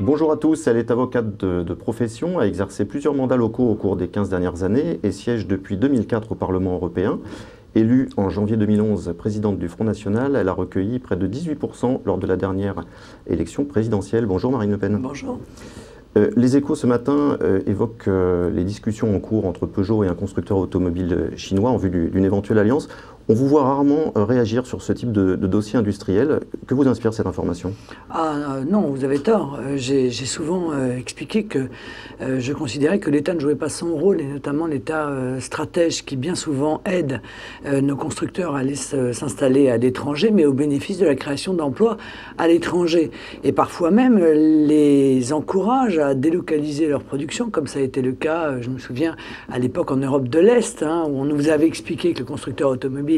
Bonjour à tous, elle est avocate de profession, a exercé plusieurs mandats locaux au cours des 15 dernières années et siège depuis 2004 au Parlement européen. Élue en janvier 2011 présidente du Front National, elle a recueilli près de 18% lors de la dernière élection présidentielle. Bonjour Marine Le Pen. Bonjour. Les Échos ce matin évoquent les discussions en cours entre Peugeot et un constructeur automobile chinois en vue d'une éventuelle alliance. On vous voit rarement réagir sur ce type de dossier industriel. Que vous inspire cette information? Non, vous avez tort. J'ai souvent expliqué que je considérais que l'État ne jouait pas son rôle, et notamment l'État stratège qui bien souvent aide nos constructeurs à aller s'installer à l'étranger, mais au bénéfice de la création d'emplois à l'étranger. Et parfois même les encourage à délocaliser leur production, comme ça a été le cas, je me souviens, à l'époque en Europe de l'Est, où on nous avait expliqué que le constructeur automobile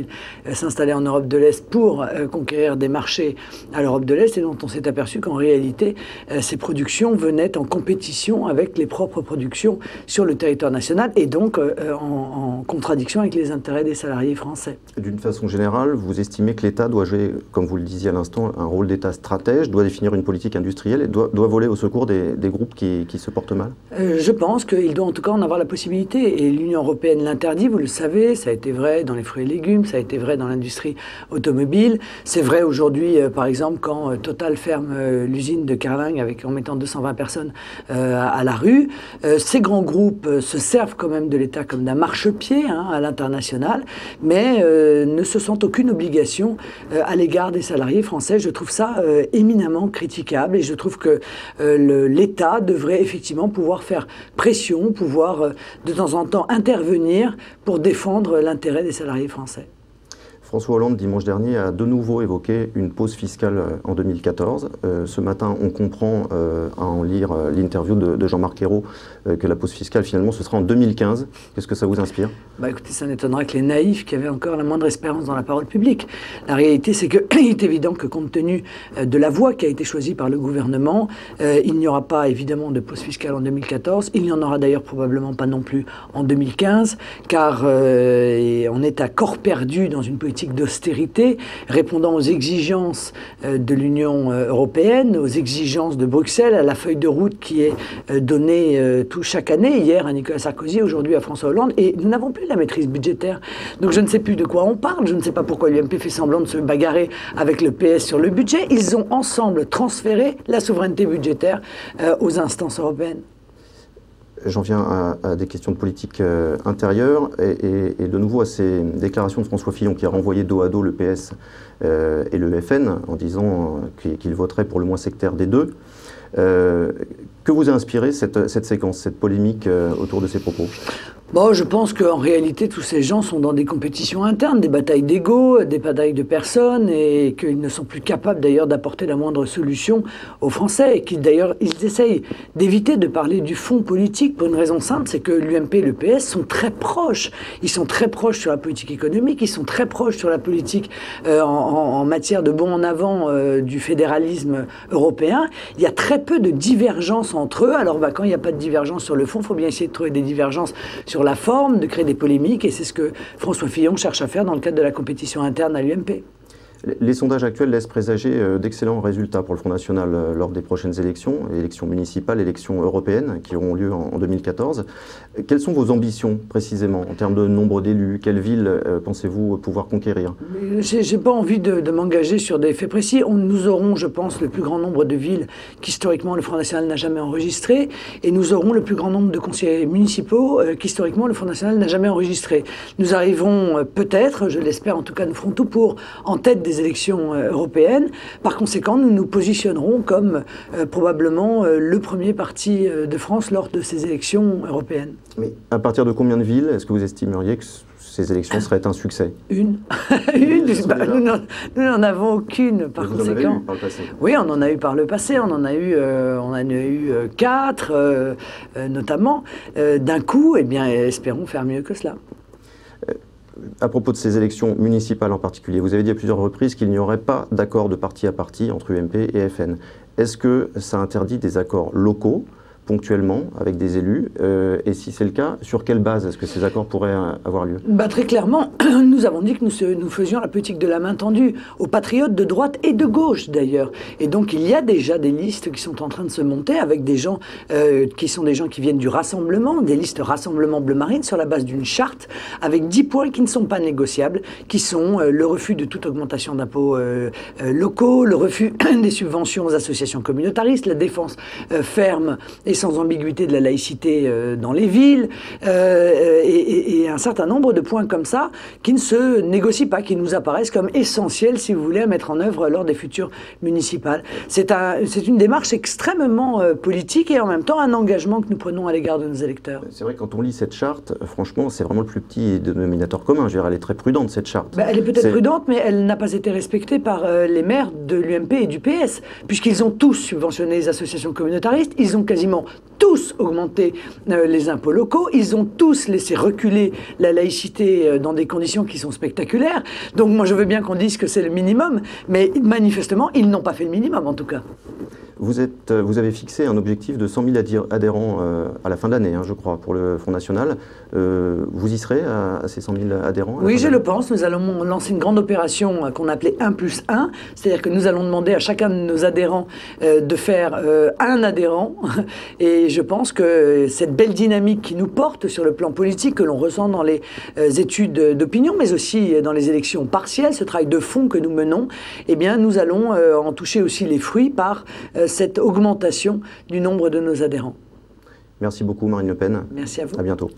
s'installait en Europe de l'Est pour conquérir des marchés à l'Europe de l'Est, et dont on s'est aperçu qu'en réalité, ces productions venaient en compétition avec les propres productions sur le territoire national, et donc en contradiction avec les intérêts des salariés français. D'une façon générale, vous estimez que l'État doit jouer, comme vous le disiez à l'instant, un rôle d'État stratège, doit définir une politique industrielle et doit voler au secours des groupes qui se portent mal? Je pense qu'il doit en tout cas en avoir la possibilité, et l'Union européenne l'interdit, vous le savez, ça a été vrai dans les fruits et légumes, ça a été vrai dans l'industrie automobile. C'est vrai aujourd'hui, par exemple, quand Total ferme l'usine de Carling en mettant 220 personnes à la rue. Ces grands groupes se servent quand même de l'État comme d'un marchepied à l'international, mais ne se sentent aucune obligation à l'égard des salariés français. Je trouve ça éminemment critiquable, et je trouve que l'État devrait effectivement pouvoir faire pression, pouvoir de temps en temps intervenir pour défendre l'intérêt des salariés français. François Hollande, dimanche dernier, a de nouveau évoqué une pause fiscale en 2014. Ce matin, on comprend, à en lire l'interview de Jean-Marc Ayrault, que la pause fiscale, finalement, ce sera en 2015. Qu'est-ce que ça vous inspire? Écoutez, ça n'étonnerait que les naïfs qui avaient encore la moindre espérance dans la parole publique. La réalité, c'est qu'il est évident que, compte tenu de la voie qui a été choisie par le gouvernement, il n'y aura pas, évidemment, de pause fiscale en 2014. Il n'y en aura d'ailleurs probablement pas non plus en 2015, car on est à corps perdu dans une politique d'austérité, répondant aux exigences de l'Union européenne, aux exigences de Bruxelles, à la feuille de route qui est donnée chaque année, hier à Nicolas Sarkozy, aujourd'hui à François Hollande, et nous n'avons plus la maîtrise budgétaire. Donc je ne sais plus de quoi on parle, je ne sais pas pourquoi l'UMP fait semblant de se bagarrer avec le PS sur le budget. Ils ont ensemble transféré la souveraineté budgétaire aux instances européennes. J'en viens à des questions de politique intérieure et de nouveau à ces déclarations de François Fillon qui a renvoyé dos à dos le PS et le FN en disant qu'il voterait pour le moins sectaire des deux. Que vous a inspiré cette séquence, cette polémique autour de ces propos? Je pense qu'en réalité, tous ces gens sont dans des compétitions internes, des batailles d'ego, des batailles de personnes, et qu'ils ne sont plus capables d'ailleurs d'apporter la moindre solution aux Français, et qu'ils d'ailleurs, ils essayent d'éviter de parler du fond politique pour une raison simple, c'est que l'UMP et le PS sont très proches. Ils sont très proches sur la politique économique, ils sont très proches sur la politique en matière de bond en avant du fédéralisme européen. Il y a très peu de divergences entre eux. Alors quand il n'y a pas de divergence sur le fond, il faut bien essayer de trouver des divergences sur la forme, de créer des polémiques, et c'est ce que François Fillon cherche à faire dans le cadre de la compétition interne à l'UMP. Les sondages actuels laissent présager d'excellents résultats pour le Front National lors des prochaines élections municipales, élections européennes qui auront lieu en 2014. Quelles sont vos ambitions précisément en termes de nombre d'élus? Quelles villes pensez-vous pouvoir conquérir? J'ai pas envie de m'engager sur des faits précis. Nous aurons, je pense, le plus grand nombre de villes qu'historiquement le Front National n'a jamais enregistrées, et nous aurons le plus grand nombre de conseillers municipaux qu'historiquement le Front National n'a jamais enregistrés. Nous arriverons peut-être, je l'espère en tout cas, nous ferons tout pour, en tête des élections européennes. Par conséquent, nous nous positionnerons comme probablement le premier parti de France lors de ces élections européennes. Mais à partir de combien de villes est-ce que vous estimeriez que ces élections seraient un succès? Une. Nous n'en avons aucune, par conséquent. Vous en avez eu par le passé? Oui, on en a eu par le passé. On en a eu 4, notamment. D'un coup, eh bien, espérons faire mieux que cela. À propos de ces élections municipales en particulier, vous avez dit à plusieurs reprises qu'il n'y aurait pas d'accord de parti à parti entre UMP et FN. Est-ce que ça interdit des accords locaux ponctuellement avec des élus, et si c'est le cas, sur quelle base est-ce que ces accords pourraient avoir lieu? Très clairement, nous avons dit que nous faisions la politique de la main tendue aux patriotes de droite et de gauche d'ailleurs. Et donc il y a déjà des listes qui sont en train de se monter avec des gens qui sont des gens qui viennent du rassemblement, des listes Rassemblement Bleu Marine sur la base d'une charte avec 10 points qui ne sont pas négociables, qui sont le refus de toute augmentation d'impôts locaux, le refus des subventions aux associations communautaristes, la défense ferme et sans ambiguïté de la laïcité dans les villes, et un certain nombre de points comme ça qui ne se négocient pas, qui nous apparaissent comme essentiels, si vous voulez, à mettre en œuvre lors des futures municipales. C'est une démarche extrêmement politique et en même temps un engagement que nous prenons à l'égard de nos électeurs. C'est vrai que quand on lit cette charte, franchement, c'est vraiment le plus petit dénominateur commun. Je veux dire, elle est très prudente, cette charte. Elle est peut-être prudente, mais elle n'a pas été respectée par les maires de l'UMP et du PS, puisqu'ils ont tous subventionné les associations communautaristes, ils ont quasiment tous augmenté les impôts locaux, ils ont tous laissé reculer la laïcité dans des conditions qui sont spectaculaires. Donc moi je veux bien qu'on dise que c'est le minimum, mais manifestement ils n'ont pas fait le minimum en tout cas. Vous avez fixé un objectif de 100 000 adhérents à la fin de l'année, je crois, pour le Front National. Vous y serez à ces 100 000 adhérents? Oui, je le pense. Nous allons lancer une grande opération qu'on appelait 1+1. C'est-à-dire que nous allons demander à chacun de nos adhérents de faire un adhérent. Et je pense que cette belle dynamique qui nous porte sur le plan politique, que l'on ressent dans les études d'opinion, mais aussi dans les élections partielles, ce travail de fond que nous menons, eh bien, nous allons en toucher aussi les fruits par cette augmentation du nombre de nos adhérents. Merci beaucoup Marine Le Pen. Merci à vous. À bientôt.